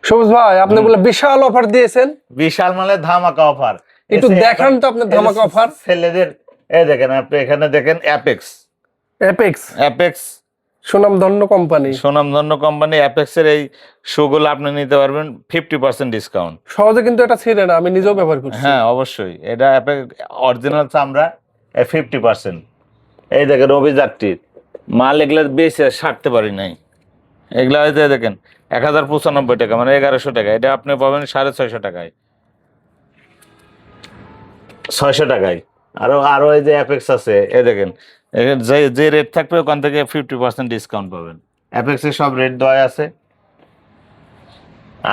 সবুজ ভাই, আপনি বলে বিশাল অফার দিয়েছেন। বিশাল মানে ধামাকা অফার। একটু দেখান তো আপনার ধামাকা অফার। ছেলেদের এই দেখেন, আপনি এখানে দেখেন অ্যাপেক্স। অ্যাপেক্স সুনামধন্য কোম্পানি। সুনামধন্য কোম্পানি অ্যাপেক্স এর এই শুগুলো আপনি নিতে পারবেন 50% ডিসকাউন্ট। সহজে কিন্তু এটা ছিঁড়ে না, আমি নিজেও ব্যবহার করছি। হ্যাঁ অবশ্যই, এটা অরিজিনাল চামড়া 50%। এই দেখেন অভিযাত্রীর মাল, এগুলো বেশি ছাড়তে পারি নাই। এগুলা হয়তো দেখেন 1095 টাকা, মানে 1100 টাকা। এটা আপনি পাবেন 650 টাকায়, 600 টাকায়। আরো আরো এই যে অ্যাপেক্স আছে, এই দেখেন যে যে রেট থাকবে ওখান থেকে 50% ডিসকাউন্ট পাবেন। অ্যাপেক্সের সব রেট দেওয়া আছে।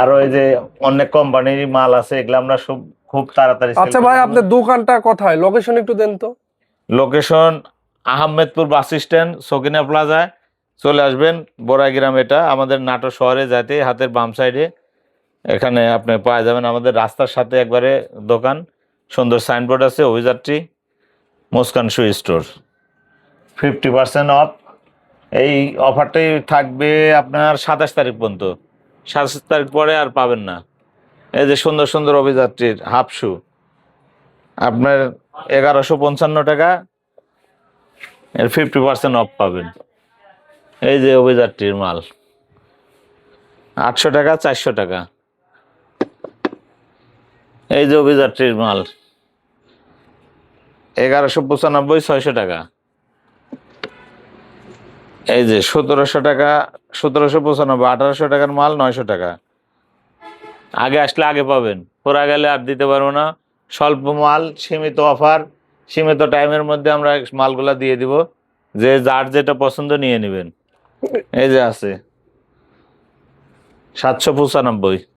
আরো এই যে অনেক কোম্পানির মাল আছে, এগুলো আমরা সব খুব তাড়াতাড়ি। আচ্ছা ভাই, আপনার দোকানটা কোথায়, লোকেশন একটু দেন তো। Location Ahmedpur bus stand, Sakina প্লাজায় চলে আসবেন। বোরাগ্রাম, এটা আমাদের নাটোর শহরে যাতে হাতের বাম সাইডে, এখানে আপনি পাওয়া যাবেন। আমাদের রাস্তার সাথে একবারে দোকান, সুন্দর সাইনবোর্ড আছে, অভিযাত্রী মুস্কান শু স্টোর, 50% অফ। এই অফারটাই থাকবে আপনার 27 তারিখ পর্যন্ত। 27 তারিখ পরে আর পাবেন না। এই যে সুন্দর সুন্দর অভিযাত্রীর হাফ শু আপনার 1155 টাকা, এর 50% অফ পাবেন। এই যে অভিযাত্রীর মাল 800 টাকা, 400 টাকা। এই যে অভিযাত্রীর মাল 1195, 600 টাকা। এই যে 1700 টাকা, 1795, 1800 টাকার মাল 900 টাকা। আগে আসলে আগে পাবেন, পরে গেলে আর দিতে পারবো না। স্বল্প মাল, সীমিত অফার, সীমিত টাইমের মধ্যে আমরা মালগুলা দিয়ে দিব। যে যার যেটা পছন্দ নিয়ে নেবেন। এই যে আছে 795।